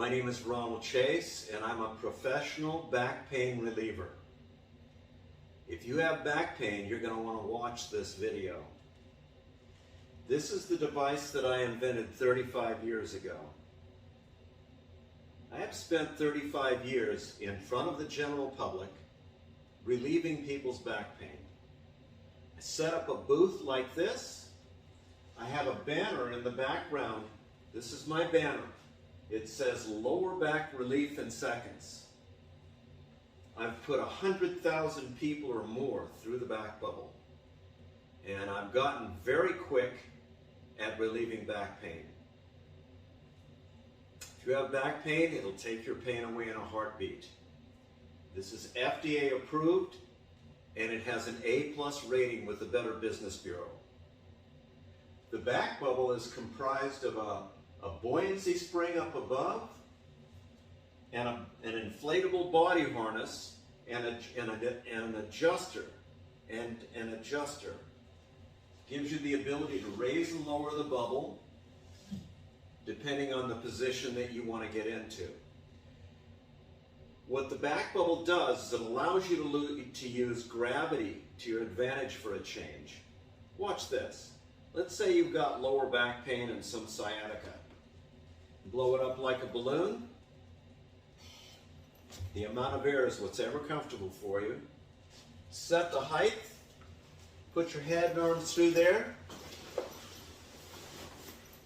My name is Ronald Chase, and I'm a professional back pain reliever. If you have back pain, you're going to want to watch this video. This is the device that I invented 35 years ago. I have spent 35 years in front of the general public relieving people's back pain. I set up a booth like this. I have a banner in the background. This is my banner. It says lower back relief in seconds. I've put 100,000 people or more through the back bubble. And I've gotten very quick at relieving back pain. If you have back pain, it'll take your pain away in a heartbeat. This is FDA approved, and it has an A+ rating with the Better Business Bureau. The back bubble is comprised of a buoyancy spring up above, and an inflatable body harness, and an adjuster. And an adjuster gives you the ability to raise and lower the bubble depending on the position that you want to get into. What the back bubble does is it allows you to use gravity to your advantage for a change. Watch this. Let's say you've got lower back pain and some sciatica. Blow it up like a balloon. The amount of air is what's ever comfortable for you. Set the height. Put your head and arms through there.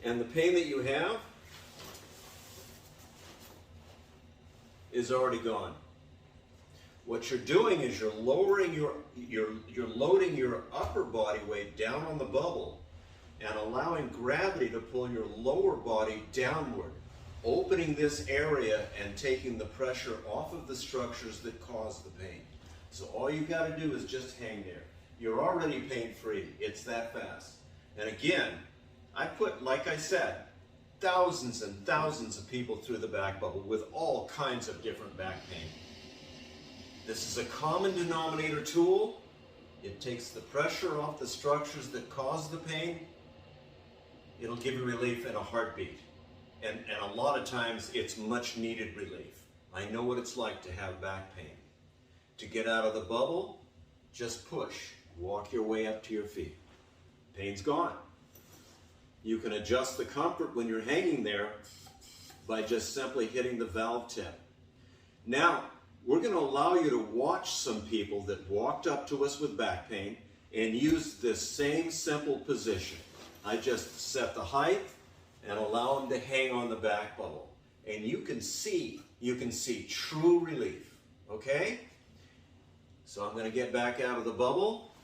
And the pain that you have is already gone. What you're doing is you're lowering you're loading your upper body weight down on the bubble and allowing gravity to pull your lower body downward, opening this area and taking the pressure off of the structures that cause the pain. So all you got to do is just hang there. You're already pain-free. It's that fast. And again, I put, like I said, thousands and thousands of people through the back bubble with all kinds of different back pain. This is a common denominator tool. It takes the pressure off the structures that cause the pain. It'll give you relief in a heartbeat. And a lot of times it's much needed relief. I know what it's like to have back pain. To get out of the bubble, just push. Walk your way up to your feet. Pain's gone. You can adjust the comfort when you're hanging there by just simply hitting the valve tip. Now, we're going to allow you to watch some people that walked up to us with back pain and use this same simple position. I just set the height and allow them to hang on the back bubble. And you can see true relief, okay? So I'm going to get back out of the bubble.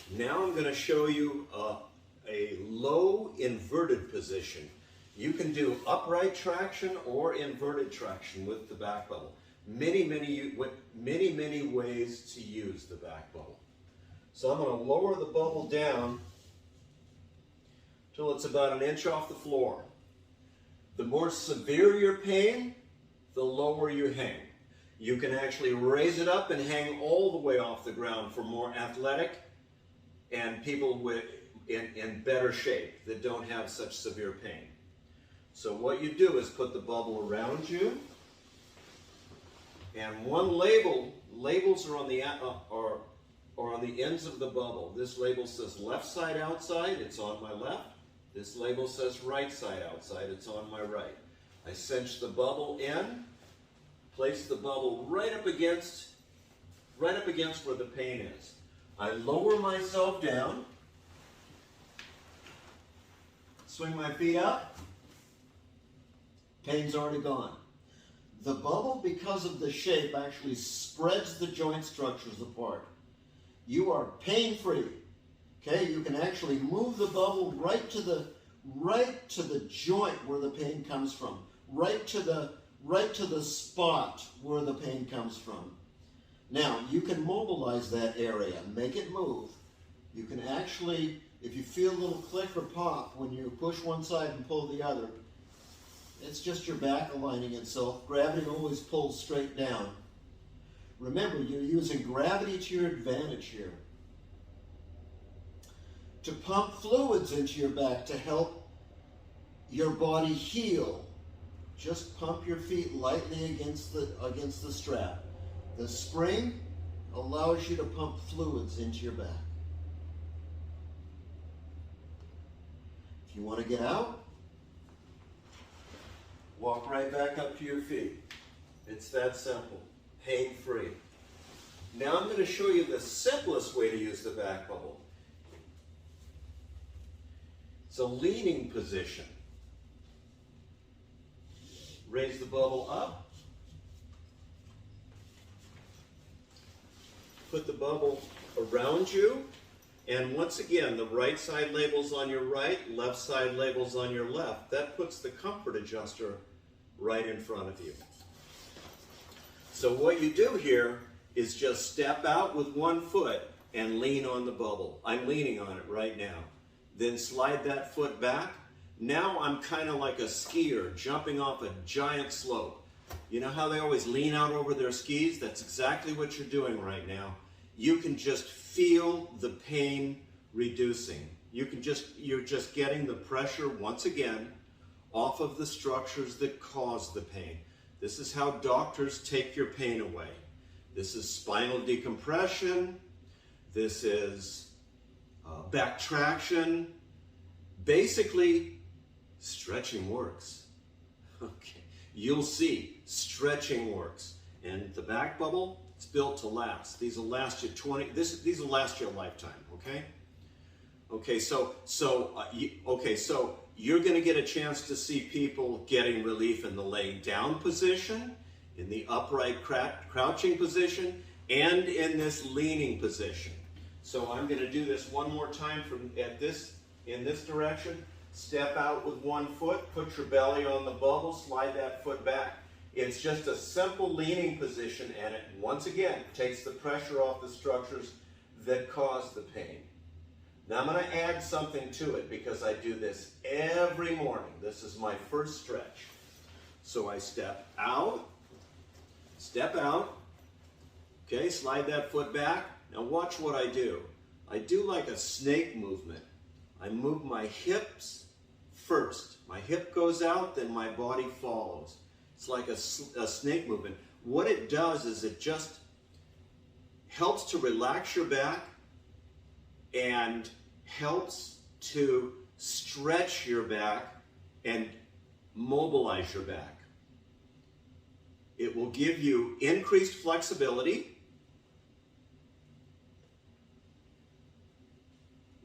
Now I'm going to show you a low inverted position. You can do upright traction or inverted traction with the back bubble. Many ways to use the back bubble. So I'm going to lower the bubble down till it's about 1 inch off the floor. The more severe your pain, the lower you hang. You can actually raise it up and hang all the way off the ground for more athletic and people in better shape that don't have such severe pain. So what you do is put the bubble around you, and labels are on the ends of the bubble. This label says left side outside, it's on my left. This label says right side outside, it's on my right. I cinch the bubble in, place the bubble right up against where the pain is. I lower myself down, swing my feet up, pain's already gone. The bubble, because of the shape, actually spreads the joint structures apart. You are pain-free. Okay, you can actually move the bubble right to the joint where the pain comes from, right to the spot where the pain comes from. Now, you can mobilize that area, make it move. You can actually, if you feel a little click or pop when you push one side and pull the other, it's just your back aligning itself. Gravity always pulls straight down. Remember, you're using gravity to your advantage here. To pump fluids into your back to help your body heal. Just pump your feet lightly against the strap. The spring allows you to pump fluids into your back. If you want to get out, walk right back up to your feet. It's that simple, pain-free. Now I'm going to show you the simplest way to use the back bubble. It's a leaning position. Raise the bubble up. Put the bubble around you. And once again, the right side labels on your right, left side labels on your left. That puts the comfort adjuster right in front of you. So what you do here is just step out with one foot and lean on the bubble. I'm leaning on it right now. Then slide that foot back. Now I'm kind of like a skier jumping off a giant slope. You know how they always lean out over their skis? That's exactly what you're doing right now. You can just feel the pain reducing. You're just getting the pressure once again off of the structures that cause the pain. This is how doctors take your pain away. This is spinal decompression. This is back traction. Basically, stretching works. Okay, you'll see stretching works. And the back bubble, it's built to last. These will last you these will last you a lifetime, okay? Okay, so you're going to get a chance to see people getting relief in the laying down position, in the upright crouching position, and in this leaning position. So I'm going to do this one more time in this direction. Step out with one foot, put your belly on the bubble, slide that foot back. It's just a simple leaning position, and it once again takes the pressure off the structures that cause the pain. Now I'm going to add something to it because I do this every morning. This is my first stretch. So I step out, okay, slide that foot back. Now watch what I do. I do like a snake movement. I move my hips first. My hip goes out, then my body follows. It's like a snake movement. What it does is it just helps to relax your back and helps to stretch your back and mobilize your back. It will give you increased flexibility.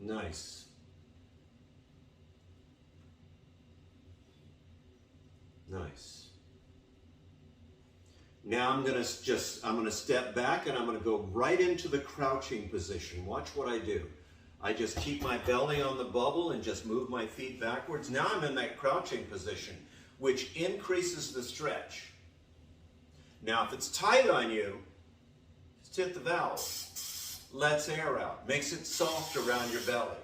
Nice. Nice. Now I'm going to step back and I'm going to go right into the crouching position. Watch what I do. I just keep my belly on the bubble and just move my feet backwards. Now I'm in that crouching position, which increases the stretch. Now if it's tight on you, just hit the valve. Lets air out. Makes it soft around your belly.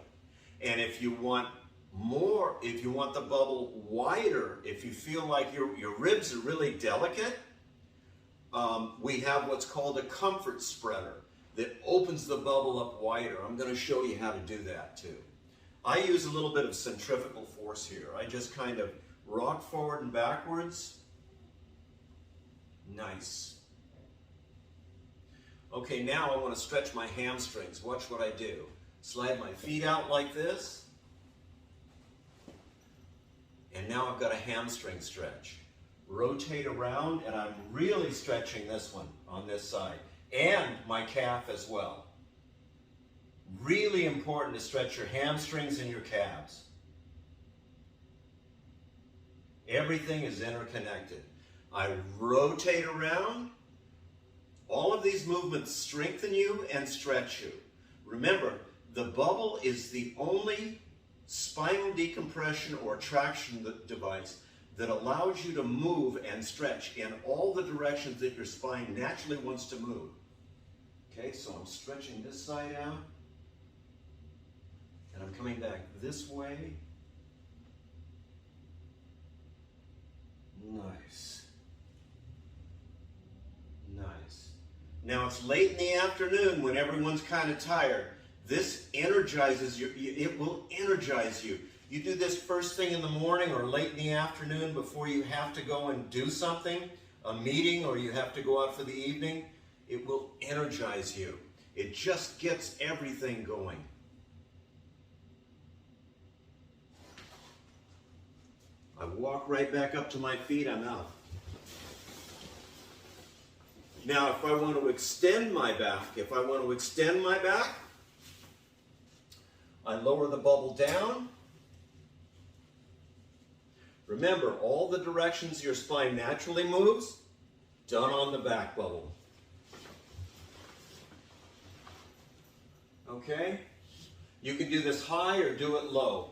And if you want more, if you want the bubble wider, if you feel like your ribs are really delicate, we have what's called a comfort spreader that opens the bubble up wider. I'm going to show you how to do that too. I use a little bit of centrifugal force here. I just kind of rock forward and backwards. Nice. Okay, now I want to stretch my hamstrings. Watch what I do. Slide my feet out like this. And now I've got a hamstring stretch. Rotate around, and I'm really stretching this one on this side. And my calf as well. Really important to stretch your hamstrings and your calves. Everything is interconnected. I rotate around. All of these movements strengthen you and stretch you. Remember, the bubble is the only spinal decompression or traction device that allows you to move and stretch in all the directions that your spine naturally wants to move. Okay, so I'm stretching this side out, and I'm coming back this way. Nice. Nice. Now it's late in the afternoon when everyone's kind of tired. This energizes you. It will energize you. You do this first thing in the morning or late in the afternoon before you have to go and do something, a meeting, or you have to go out for the evening. It will energize you. It just gets everything going. I walk right back up to my feet, I'm out. Now, if I want to extend my back, I lower the bubble down. Remember, all the directions your spine naturally moves, done on the back bubble. Okay? You can do this high or do it low.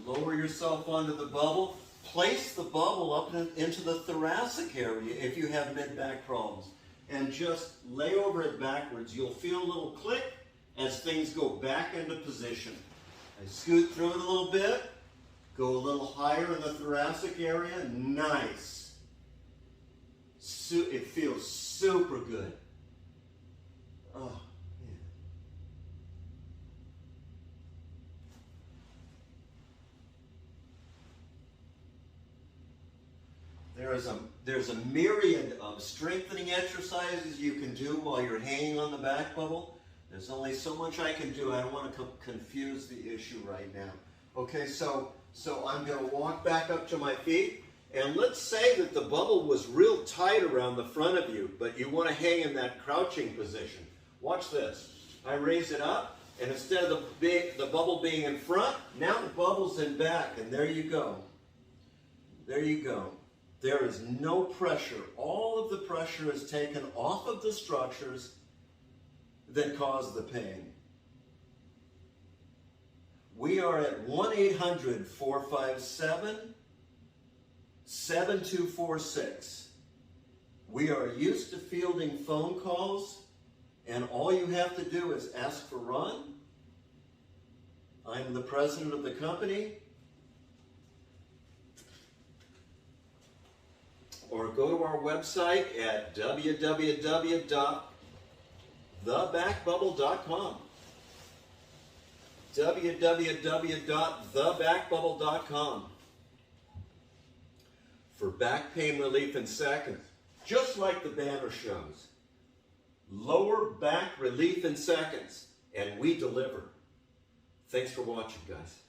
Lower yourself onto the bubble. Place the bubble up into the thoracic area if you have mid-back problems. And just lay over it backwards. You'll feel a little click as things go back into position. I scoot through it a little bit. Go a little higher in the thoracic area. Nice. It feels super good. Oh, man. There's a myriad of strengthening exercises you can do while you're hanging on the back bubble. There's only so much I can do. I don't want to confuse the issue right now. Okay, so I'm going to walk back up to my feet, and let's say that the bubble was real tight around the front of you, but you want to hang in that crouching position. Watch this. I raise it up, and instead of the bubble being in front, now the bubble's in back, and there you go. There you go. There is no pressure. All of the pressure is taken off of the structures that cause the pain. We are at 1-800-457-7246. We are used to fielding phone calls, and all you have to do is ask for Ron. I'm the president of the company. Or go to our website at www.thebackbubble.com. www.thebackbubble.com for back pain relief in seconds. Just like the banner shows. Lower back relief in seconds, and we deliver. Thanks for watching, guys.